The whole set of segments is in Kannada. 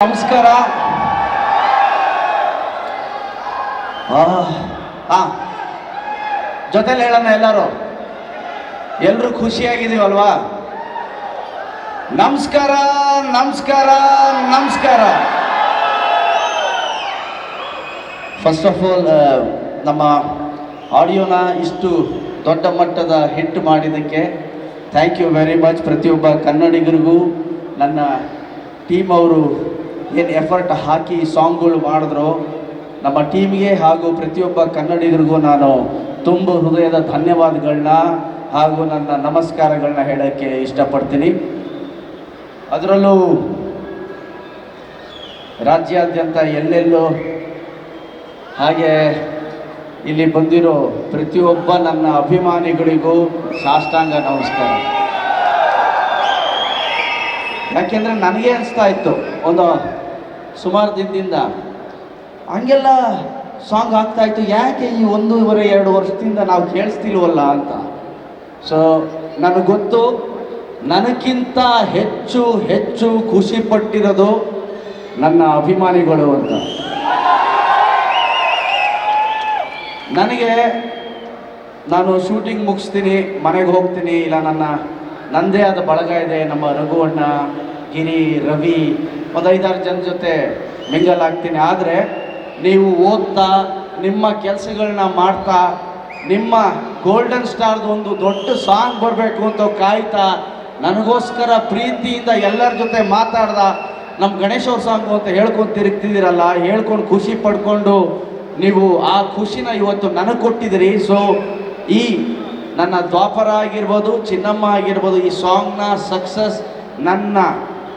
ನಮಸ್ಕಾರ. ಜೊತೆಲಿ ಹೇಳೋಣ ಎಲ್ಲರೂ ಖುಷಿಯಾಗಿದ್ದೀವಲ್ವಾ? ನಮಸ್ಕಾರ ನಮಸ್ಕಾರ ನಮಸ್ಕಾರ. ಫಸ್ಟ್ ಆಫ್ ಆಲ್ ನಮ್ಮ ಆಡಿಯೋನ ಇಷ್ಟು ದೊಡ್ಡ ಮಟ್ಟದ ಹಿಟ್ ಮಾಡಿದ್ದಕ್ಕೆ ಥ್ಯಾಂಕ್ ಯು ವೆರಿ ಮಚ್. ಪ್ರತಿಯೊಬ್ಬ ಕನ್ನಡಿಗರಿಗೂ ನನ್ನ ಟೀಮ್ ಅವರು ಏನು ಎಫರ್ಟ್ ಹಾಕಿ ಸಾಂಗ್ಗಳು ಮಾಡಿದ್ರು, ನಮ್ಮ ಟೀಮ್ಗೆ ಹಾಗೂ ಪ್ರತಿಯೊಬ್ಬ ಕನ್ನಡಿಗರಿಗೂ ನಾನು ತುಂಬ ಹೃದಯದ ಧನ್ಯವಾದಗಳನ್ನ ಹಾಗೂ ನನ್ನ ನಮಸ್ಕಾರಗಳನ್ನ ಹೇಳೋಕ್ಕೆ ಇಷ್ಟಪಡ್ತೀನಿ. ಅದರಲ್ಲೂ ರಾಜ್ಯಾದ್ಯಂತ ಎಲ್ಲೆಲ್ಲೋ ಹಾಗೆ ಇಲ್ಲಿ ಬಂದಿರೋ ಪ್ರತಿಯೊಬ್ಬ ನನ್ನ ಅಭಿಮಾನಿಗಳಿಗೂ ಸಾಷ್ಟಾಂಗ ನಮಸ್ಕಾರ. ಯಾಕೆಂದರೆ ನನಗೆ ಅನಿಸ್ತಾ ಇತ್ತು ಒಂದು ಸುಮಾರು ದಿನದಿಂದ ಹಂಗೆಲ್ಲ ಸಾಂಗ್ ಆಗ್ತಾಯಿತ್ತು, ಯಾಕೆ ಈ 1.5-2 ವರ್ಷದಿಂದ ನಾವು ಕೇಳಿಸ್ತಿಲ್ವಲ್ಲ ಅಂತ. ಸೊ ನನಗೆ ಗೊತ್ತು, ನನಗಿಂತ ಹೆಚ್ಚು ಹೆಚ್ಚು ಖುಷಿ ಪಟ್ಟಿರೋದು ನನ್ನ ಅಭಿಮಾನಿಗಳು ಅಂತ. ನನಗೆ ನಾನು ಶೂಟಿಂಗ್ ಮುಗಿಸ್ತೀನಿ, ಮನೆಗೆ ಹೋಗ್ತೀನಿ, ಇಲ್ಲ ನನ್ನದೇ ಆದ ಬಳಗ ಇದೆ, ನಮ್ಮ ರಘುವಣ್ಣ, ಗಿರಿ, ರವಿ, ಒಂದು 5-6 ಜನ ಜೊತೆ ಮಿಂಗಲ್ ಆಗ್ತೀನಿ. ಆದರೆ ನೀವು ಓದ್ತಾ ನಿಮ್ಮ ಕೆಲಸಗಳನ್ನ ಮಾಡ್ತಾ ನಿಮ್ಮ ಗೋಲ್ಡನ್ ಸ್ಟಾರ್ದು ಒಂದು ದೊಡ್ಡ ಸಾಂಗ್ ಬರಬೇಕು ಅಂತ ಕಾಯ್ತಾ ನನಗೋಸ್ಕರ ಪ್ರೀತಿಯಿಂದ ಎಲ್ಲರ ಜೊತೆ ಮಾತಾಡ್ದ ನಮ್ಮ ಗಣೇಶ್ ಅವ್ರ ಸಾಂಗು ಅಂತ ಹೇಳ್ಕೊಂಡು ತಿರುಗ್ತಿದ್ದೀರಲ್ಲ, ಹೇಳ್ಕೊಂಡು ಖುಷಿ ಪಡ್ಕೊಂಡು ನೀವು ಆ ಖುಷಿನ ಇವತ್ತು ನನಗೆ ಕೊಟ್ಟಿದ್ದೀರಿ. ಸೊ ಈ ನನ್ನ ದ್ವಾಪರ ಆಗಿರ್ಬೋದು, ಚಿನ್ನಮ್ಮ ಆಗಿರ್ಬೋದು, ಈ ಸಾಂಗ್ನ ಸಕ್ಸಸ್ ನನ್ನ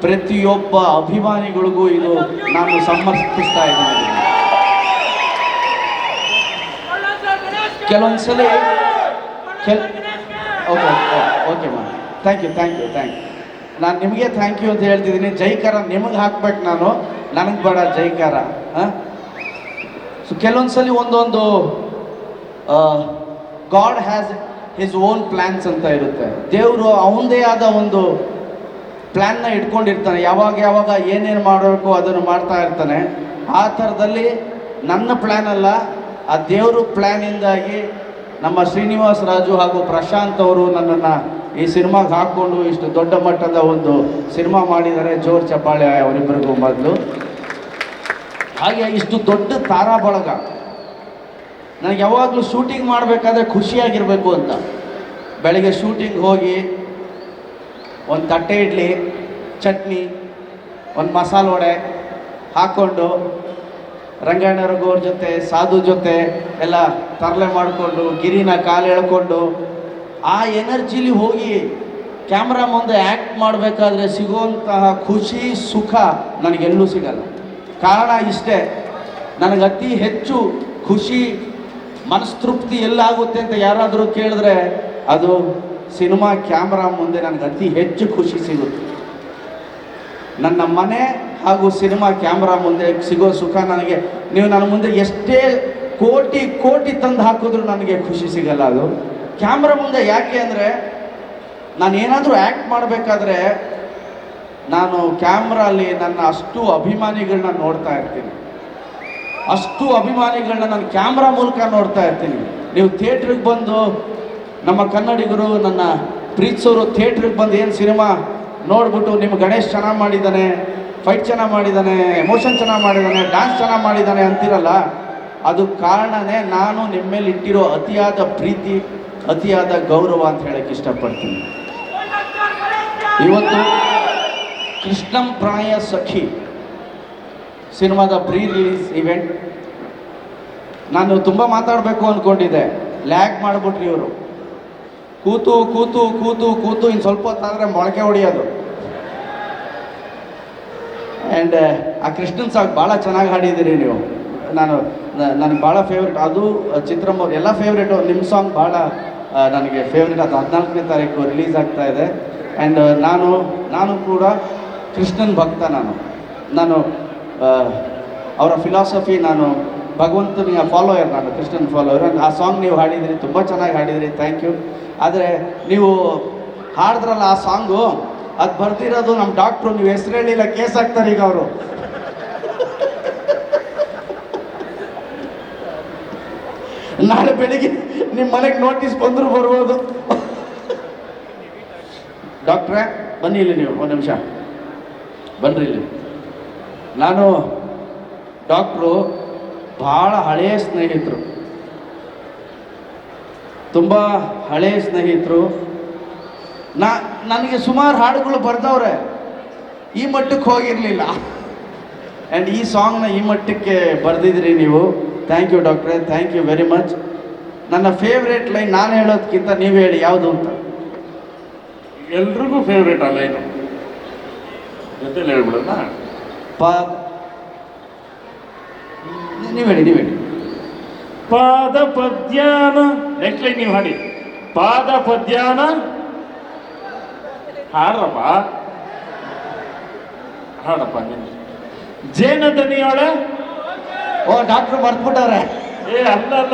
ಪ್ರತಿಯೊಬ್ಬ ಅಭಿಮಾನಿಗಳಿಗೂ ಇದು ನಾನು ಸಮರ್ಪಿಸ್ತಾ ಇದ್ದೀನಿ. ಕೆಲವೊಂದ್ಸಲ ಓಕೆ ಮಾ, ಥ್ಯಾಂಕ್ ಯು. ನಾನು ನಿಮಗೆ ಥ್ಯಾಂಕ್ ಯು ಅಂತ ಹೇಳ್ತಿದ್ದೀನಿ. ಜೈಕಾರ ನಿಮಗೆ ಹಾಕ್ಬೇಕು, ನನಗೆ ಬೇಡ ಜೈಕಾರ. ಸೊ ಕೆಲವೊಂದ್ಸಲಿ ಒಂದೊಂದು god has his own plans ಅಂತ ಇರುತ್ತೆ. ದೇವರು ಅವನದೇ ಆದ ಒಂದು ಪ್ಲ್ಯಾನ್ನ ಇಟ್ಕೊಂಡಿರ್ತಾನೆ, ಯಾವಾಗ ಏನೇನು ಮಾಡಬೇಕು ಅದನ್ನು ಮಾಡ್ತಾ ಇರ್ತಾನೆ. ಆ ಥರದಲ್ಲಿ ನನ್ನ ಪ್ಲ್ಯಾನ್ ಅಲ್ಲ, ಆ ದೇವರು ಪ್ಲ್ಯಾನಿಂದಾಗಿ ನಮ್ಮ ಶ್ರೀನಿವಾಸ ರಾಜು ಹಾಗೂ ಪ್ರಶಾಂತ್ ಅವರು ನನ್ನನ್ನು ಈ ಸಿನಿಮಾಗೆ ಹಾಕ್ಕೊಂಡು ಇಷ್ಟು ದೊಡ್ಡ ಮಟ್ಟದ ಒಂದು ಸಿನಿಮಾ ಮಾಡಿದ್ದಾರೆ. ಜೋರ್ ಚಪ್ಪಾಳೆ ಅವರಿಬ್ಬರಿಗೂ ಮೊದಲು. ಹಾಗೆ ಇಷ್ಟು ದೊಡ್ಡ ತಾರಾ ಬಳಗ. ನನಗೆ ಯಾವಾಗಲೂ ಶೂಟಿಂಗ್ ಮಾಡಬೇಕಾದ್ರೆ ಖುಷಿಯಾಗಿರಬೇಕು ಅಂತ. ಬೆಳಗ್ಗೆ ಶೂಟಿಂಗ್ ಹೋಗಿ ಒಂದು ತಟ್ಟೆ ಇಡ್ಲಿ, ಚಟ್ನಿ, ಒಂದು ಮಸಾಲೆ ವಡೆ ಹಾಕ್ಕೊಂಡು ರಂಗಣ್ಣವ್ರ ಜೊತೆ, ಸಾಧು ಜೊತೆ ಎಲ್ಲ ತರಲೆ ಮಾಡಿಕೊಂಡು, ಗಿರಿನ ಕಾಲು ಎಳ್ಕೊಂಡು ಆ ಎನರ್ಜಿಲಿ ಹೋಗಿ ಕ್ಯಾಮ್ರಾ ಮುಂದೆ ಆ್ಯಕ್ಟ್ ಮಾಡಬೇಕಾದ್ರೆ ಸಿಗುವಂತಹ ಖುಷಿ ಸುಖ ನನಗೆಲ್ಲೂ ಸಿಗಲ್ಲ. ಕಾರಣ ಇಷ್ಟೇ, ನನಗೆ ಅತಿ ಹೆಚ್ಚು ಖುಷಿ ಮನಸ್ತೃಪ್ತಿ ಎಲ್ಲಾಗುತ್ತೆ ಅಂತ ಯಾರಾದರೂ ಕೇಳಿದ್ರೆ ಅದು ಸಿನಿಮಾ ಕ್ಯಾಮ್ರಾ ಮುಂದೆ ನನಗೆ ಅತಿ ಹೆಚ್ಚು ಖುಷಿ ಸಿಗುತ್ತೆ. ನನ್ನ ಮನೆ ಹಾಗೂ ಸಿನಿಮಾ ಕ್ಯಾಮ್ರಾ ಮುಂದೆ ಸಿಗೋ ಸುಖ ನನಗೆ, ನೀವು ನನ್ನ ಮುಂದೆ ಎಷ್ಟೇ ಕೋಟಿ ತಂದು ಹಾಕಿದ್ರು ನನಗೆ ಖುಷಿ ಸಿಗಲ್ಲ ಅದು ಕ್ಯಾಮ್ರಾ ಮುಂದೆ. ಯಾಕೆ ಅಂದರೆ ನಾನು ಏನಾದರೂ ಆ್ಯಕ್ಟ್ ಮಾಡಬೇಕಾದ್ರೆ ನಾನು ಕ್ಯಾಮ್ರಲ್ಲಿ ನನ್ನ ಅಷ್ಟು ಅಭಿಮಾನಿಗಳನ್ನ ನೋಡ್ತಾ ಇರ್ತೀನಿ, ಅಷ್ಟು ಅಭಿಮಾನಿಗಳನ್ನ ನಾನು ಕ್ಯಾಮ್ರಾ ಮೂಲಕ ನೋಡ್ತಾ ಇರ್ತೀನಿ. ನೀವು ಥಿಯೇಟ್ರಿಗೆ ಬಂದು ನಮ್ಮ ಕನ್ನಡಿಗರು ನನ್ನ ಪ್ರೀತಿಸೋರು ಥಿಯೇಟ್ರಿಗೆ ಬಂದು ಏನು ಸಿನಿಮಾ ನೋಡ್ಬಿಟ್ಟು ನಿಮ್ಮ ಗಣೇಶ್ ಚೆನ್ನಾಗಿ ಮಾಡಿದ್ದಾನೆ, ಫೈಟ್ ಚೆನ್ನಾಗಿ ಮಾಡಿದ್ದಾನೆ, ಎಮೋಷನ್ ಚೆನ್ನಾಗಿ ಮಾಡಿದ್ದಾನೆ, ಡ್ಯಾನ್ಸ್ ಚೆನ್ನಾಗಿ ಮಾಡಿದ್ದಾನೆ ಅಂತಿರಲ್ಲ, ಅದು ಕಾರಣನೇ ನಾನು ನಿಮ್ಮ ಮೇಲೆ ಇಟ್ಟಿರೋ ಅತಿಯಾದ ಪ್ರೀತಿ, ಅತಿಯಾದ ಗೌರವ ಅಂತ ಹೇಳಕ್ಕೆ ಇಷ್ಟಪಡ್ತೀನಿ. ಇವತ್ತು ಕೃಷ್ಣಂ ಪ್ರಾಯ ಸಖಿ ಸಿನಿಮಾದ ಪ್ರೀ ರಿಲೀಸ್ ಇವೆಂಟ್. ನಾನು ತುಂಬ ಮಾತಾಡಬೇಕು ಅಂದ್ಕೊಂಡಿದ್ದೆ, ಲ್ಯಾಗ್ ಮಾಡಿಬಿಟ್ರಿ ಇವರು. ಕೂತು ಇನ್ನು ಸ್ವಲ್ಪ ಹೊತ್ತಾದರೆ ಮೊಳಕೆ ಹೊಡೆಯೋದು. ಆ್ಯಂಡ್ ಆ ಕೃಷ್ಣನ್ ಸಾಂಗ್ ಭಾಳ ಚೆನ್ನಾಗಿ ಹಾಡಿದ್ದೀರಿ ನೀವು. ನನಗೆ ಭಾಳ ಫೇವ್ರೇಟ್ ಅದು. ಚಿತ್ರಮ್ಮ ಎಲ್ಲ ಫೇವ್ರೇಟು, ನಿಮ್ಮ ಸಾಂಗ್ ಭಾಳ ನನಗೆ ಫೇವ್ರೇಟ್. ಅದು 14ನೇ ತಾರೀಕು ರಿಲೀಸ್ ಆಗ್ತಾ ಇದೆ. ಆ್ಯಂಡ್ ನಾನು ಕೂಡ ಕೃಷ್ಣನ್ ಭಕ್ತ. ನಾನು ಅವರ ಫಿಲಾಸಫಿ, ನಾನು ಭಗವಂತನಿಗೆ ಫಾಲೋಯರ್, ನಾನು ಕೃಷ್ಣನ್ ಫಾಲೋಯರ್. ಆ ಸಾಂಗ್ ನೀವು ಹಾಡಿದಿರಿ, ತುಂಬ ಚೆನ್ನಾಗಿ ಹಾಡಿದಿರಿ, ಥ್ಯಾಂಕ್ ಯು. ಆದರೆ ನೀವು ಹಾಡಿದ್ರಲ್ಲ ಆ ಸಾಂಗು, ಅದು ಬರ್ದಿರೋದು ನಮ್ಮ ಡಾಕ್ಟ್ರು, ನೀವು ಹೆಸರು ಹೇಳಿಲ್ಲ ಕೇಸ್ ಹಾಕ್ತಾರೆ ಈಗ ಅವರು. ನಾಳೆ ಬೆಳಿಗ್ಗೆ ನಿಮ್ಮ ಮನೆಗೆ ನೋಟಿಸ್ ಬಂದರೂ ಬರ್ಬೋದು. ಡಾಕ್ಟ್ರೇ ಬನ್ನಿ ಇಲ್ಲಿ, ನೀವು ಒಂದು ನಿಮಿಷ ಬನ್ನಿರಿ ಇಲ್ಲಿ. ನಾನು ಡಾಕ್ಟ್ರು ಭಾಳ ಹಳೆಯ ಸ್ನೇಹಿತರು, ತುಂಬ ಹಳೆಯ ಸ್ನೇಹಿತರು. ನನಗೆ ಸುಮಾರು ಹಾಡುಗಳು ಬರ್ದವ್ರೆ, ಈ ಮಟ್ಟಕ್ಕೆ ಹೋಗಿರಲಿಲ್ಲ. ಆ್ಯಂಡ್ ಈ ಸಾಂಗ್ನ ಈ ಮಟ್ಟಕ್ಕೆ ಬರೆದಿದ್ರಿ ನೀವು. ಥ್ಯಾಂಕ್ ಯು ಡಾಕ್ಟ್ರೆ, ಥ್ಯಾಂಕ್ ಯು ವೆರಿ ಮಚ್. ನನ್ನ ಫೇವ್ರೇಟ್ ಲೈನ್ ನಾನು ಹೇಳೋದಕ್ಕಿಂತ ನೀವು ಹೇಳಿ ಯಾವುದು ಅಂತ. ಎಲ್ರಿಗೂ ಫೇವ್ರೇಟ್ ಆ ಲೈನು, ಜೊತೆಲಿ ಹೇಳ್ಬಿಡೋಣ. ನೀವು ಹೇಳಿ. ಪಾದ ಪದ್ಯಾನ, ನೆಕ್ಸ್ಟ್ ಲೈನ್ ನೀವು ಹಾಡಿ. ಪಾದ ಪದ್ಯಾನ ಹಾಡ್ರಪ್ಪ, ಹಾಡಪ್ಪ. ಜೇನ ದನಿಯೋಳೆ. ಓ ಡಾಕ್ಟ್ರು ಮರ್ತ್ಬಿಟ್ಟವ್ರೆ.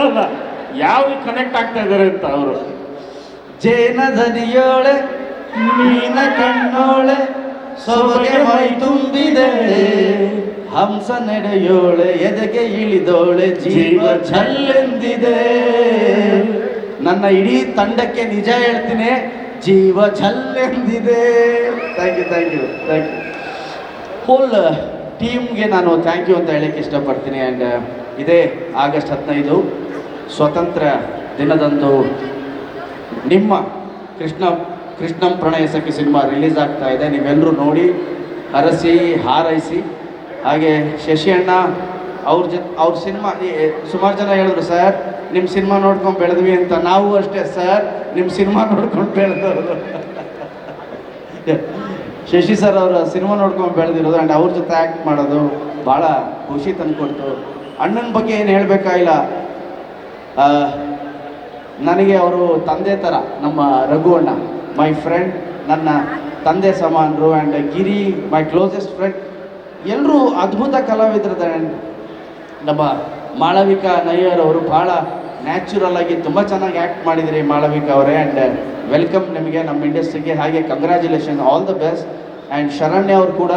ಅಲ್ಲ ಯಾವ ಕನೆಕ್ಟ್ ಆಗ್ತಾ ಇದಾರೆ ಅಂತ ಅವರು. ಜೇನ ದನಿಯೋಳೆ ಮೀನ ಕಣ್ಣೋಳೆ ಸೊಬಗೆ ಮೈ ತುಂಬಿದೆ, ಹಂಸ ನಡೆಯೋಳೆ ಎದೆಗೆ ಇಳಿದೋಳೆ ಜೀವ ಛಲ್ಲೆಂದಿದೆ. ನನ್ನ ಇಡೀ ತಂಡಕ್ಕೆ ನಿಜ ಹೇಳ್ತೀನಿ, ಜೀವ ಛಲ್ಲೆಂದಿದೆ. Thank you. ಹೋಲ್ ಟೀಮ್ಗೆ ನಾನು ಥ್ಯಾಂಕ್ ಯು ಅಂತ ಹೇಳಕ್ಕೆ ಇಷ್ಟಪಡ್ತೀನಿ. ಆ್ಯಂಡ್ ಇದೇ ಆಗಸ್ಟ್ 15 ಸ್ವಾತಂತ್ರ್ಯ ದಿನದಂದು ನಿಮ್ಮ ಕೃಷ್ಣಂ ಪ್ರಣಯ ಸಖಿ ಸಿನಿಮಾ ರಿಲೀಸ್ ಆಗ್ತಾ ಇದೆ. ನೀವೆಲ್ಲರೂ ನೋಡಿ ಹರಸಿ ಹಾರೈಸಿ. ಹಾಗೆ ಶಶಿ ಅಣ್ಣ ಅವ್ರ ಸಿನಿಮಾ ಸುಮಾರು ಜನ ಹೇಳಿದ್ರು, ಸರ್ ನಿಮ್ಮ ಸಿನಿಮಾ ನೋಡ್ಕೊಂಡು ಬೆಳೆದ್ವಿ ಅಂತ. ನಾವು ಅಷ್ಟೇ ಸರ್, ನಿಮ್ಮ ಸಿನಿಮಾ ನೋಡ್ಕೊಂಡು ಬೆಳೆದವರು. ಶಶಿ ಸರ್ ಅವರ ಸಿನಿಮಾ ನೋಡ್ಕೊಂಡು ಬೆಳೆದಿರೋದು ಆ್ಯಂಡ್ ಅವ್ರ ಜೊತೆ ಆ್ಯಕ್ಟ್ ಮಾಡೋದು ಭಾಳ ಖುಷಿ ತಂದುಕೊಡ್ತು. ಅಣ್ಣನ ಬಗ್ಗೆ ಏನು ಹೇಳಬೇಕಾಗಿಲ್ಲ, ನನಗೆ ಅವರು ತಂದೆ ಥರ. ನಮ್ಮ ರಘು ಅಣ್ಣ ಮೈ ಫ್ರೆಂಡ್, ನನ್ನ ತಂದೆ ಸಮಾನರು. And Giri my closest friend. ಎಲ್ಲರೂ ಅದ್ಭುತ ಕಲಾವಿದರಿದ್ದಾರೆ. ನಮ್ಮ ಮಾಳವಿಕಾ ನಯ್ಯರ್ ಅವರು ಭಾಳ ನ್ಯಾಚುರಲ್ ಆಗಿ ತುಂಬ ಚೆನ್ನಾಗಿ ಆ್ಯಕ್ಟ್ ಮಾಡಿದಿರಿ ಮಾಳವಿಕಾ ಅವರೇ. ಆ್ಯಂಡ್ ವೆಲ್ಕಮ್ ನಿಮಗೆ ನಮ್ಮ ಇಂಡಸ್ಟ್ರಿಗೆ. ಹಾಗೆ congratulation, all the best. And Sharanya ಅವರು ಕೂಡ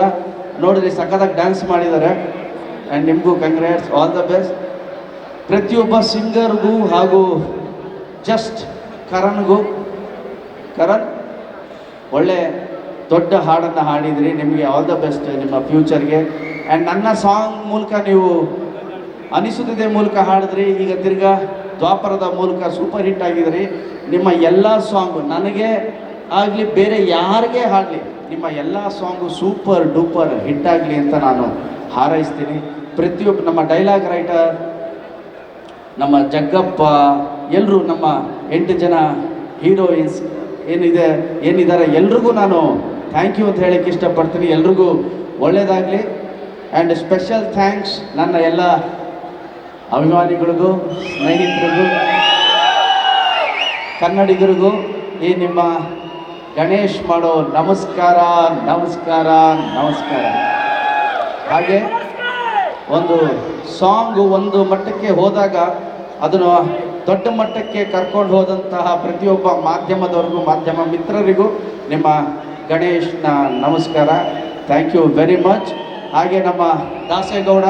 ನೋಡಿದ್ರಿ ಸಖತ್ತಾಗಿ ಡ್ಯಾನ್ಸ್ ಮಾಡಿದ್ದಾರೆ. ಆ್ಯಂಡ್ ನಿಮಗೂ ಕಂಗ್ರ್ಯಾಟ್ಸ್, ಆಲ್ ದ ಬೆಸ್ಟ್. ಪ್ರತಿಯೊಬ್ಬ ಸಿಂಗರ್ಗೂ ಹಾಗೂ ಜಸ್ಟ್ ಕರಣ್ ಒಳ್ಳೆ ದೊಡ್ಡ ಹಾಡನ್ನು ಹಾಡಿದ್ರಿ. ನಿಮಗೆ ಆಲ್ ದ ಬೆಸ್ಟ್ ನಿಮ್ಮ ಫ್ಯೂಚರ್ಗೆ. ಆ್ಯಂಡ್ ನನ್ನ ಸಾಂಗ್ ಮೂಲಕ ನೀವು ಅನಿಸುತ್ತಿದೆ ಮೂಲಕ ಹಾಡಿದ್ರಿ. ಈಗ ತಿರ್ಗಾ ದ್ವಾಪರದ ಮೂಲಕ ಸೂಪರ್ ಹಿಟ್ ಆಗಿದ್ರಿ. ನಿಮ್ಮ ಎಲ್ಲ ಸಾಂಗು ನನಗೆ ಆಗಲಿ ಬೇರೆ ಯಾರಿಗೆ ಹಾಡಲಿ, ನಿಮ್ಮ ಎಲ್ಲ ಸಾಂಗು ಸೂಪರ್ ಡೂಪರ್ ಹಿಟ್ ಆಗಲಿ ಅಂತ ನಾನು ಹಾರೈಸ್ತೀನಿ. ಪ್ರತಿಯೊಬ್ಬ ನಮ್ಮ ಡೈಲಾಗ್ ರೈಟರ್, ನಮ್ಮ ಜಗ್ಗಪ್ಪ, ಎಲ್ಲರೂ ನಮ್ಮ 8 ಜನ ಹೀರೋಯಿನ್ಸ್ ಏನಿದ್ದಾರೆ ಎಲ್ರಿಗೂ ನಾನು ಥ್ಯಾಂಕ್ ಯು ಅಂತ ಹೇಳಕ್ಕೆ ಇಷ್ಟಪಡ್ತೀನಿ. ಎಲ್ರಿಗೂ ಒಳ್ಳೆಯದಾಗಲಿ. ಆ್ಯಂಡ್ ಸ್ಪೆಷಲ್ ಥ್ಯಾಂಕ್ಸ್ ನನ್ನ ಎಲ್ಲ ಅಭಿಮಾನಿಗಳಿಗೂ, ಸ್ನೇಹಿತರಿಗೂ, ಕನ್ನಡಿಗರಿಗೂ. ಈ ನಿಮ್ಮ ಗಣೇಶ್ ಮಾಡೋ ನಮಸ್ಕಾರ. ಹಾಗೆ ಒಂದು ಸಾಂಗು ಒಂದು ಮಟ್ಟಕ್ಕೆ ಹೋದಾಗ ಅದನ್ನು ದೊಡ್ಡ ಮಟ್ಟಕ್ಕೆ ಕರ್ಕೊಂಡು ಹೋದಂತಹ ಪ್ರತಿಯೊಬ್ಬ ಮಾಧ್ಯಮದವ್ರಿಗೂ, ಮಾಧ್ಯಮ ಮಿತ್ರರಿಗೂ ನಿಮ್ಮ ಗಣೇಶ್ನ ನಮಸ್ಕಾರ. Thank you very much. ಹಾಗೆ ನಮ್ಮ ದಾಸೇಗೌಡ,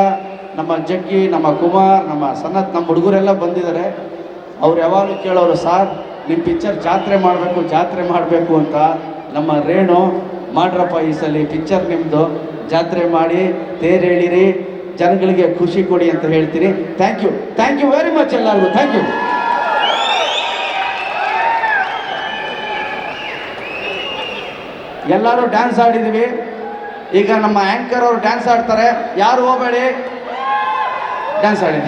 ನಮ್ಮ ಜಗ್ಗಿ, ನಮ್ಮ ಕುಮಾರ್, ನಮ್ಮ ಸನತ್, ನಮ್ಮ ಹುಡುಗರೆಲ್ಲ ಬಂದಿದ್ದಾರೆ. ಅವ್ರು ಯಾವಾಗಲೂ ಕೇಳೋರು, ಸಾರ್ ನಿಮ್ಮ ಪಿಕ್ಚರ್ ಜಾತ್ರೆ ಮಾಡಬೇಕು ಅಂತ. ನಮ್ಮ ರೇಣು ಮಾಡ್ರಪ್ಪ, ಈ ಸಲ ಪಿಕ್ಚರ್ ನಿಮ್ಮದು ಜಾತ್ರೆ ಮಾಡಿ ತೇರು ಎಳೀರಿ, ಜನಗಳಿಗೆ ಖುಷಿ ಕೊಡಿ ಅಂತ ಹೇಳ್ತೀನಿ. ಥ್ಯಾಂಕ್ ಯು ವೆರಿ ಮಚ್ ಎಲ್ಲರಿಗೂ. Thank you. ಎಲ್ಲರೂ ಡ್ಯಾನ್ಸ್ ಆಡಿದ್ದೀವಿ. ಈಗ ನಮ್ಮ ಆ್ಯಂಕರ್ ಅವರು ಡ್ಯಾನ್ಸ್ ಆಡ್ತಾರೆ, ಯಾರು ಹೋಗಬೇಡಿ, ಡ್ಯಾನ್ಸ್ ಆಡಿ.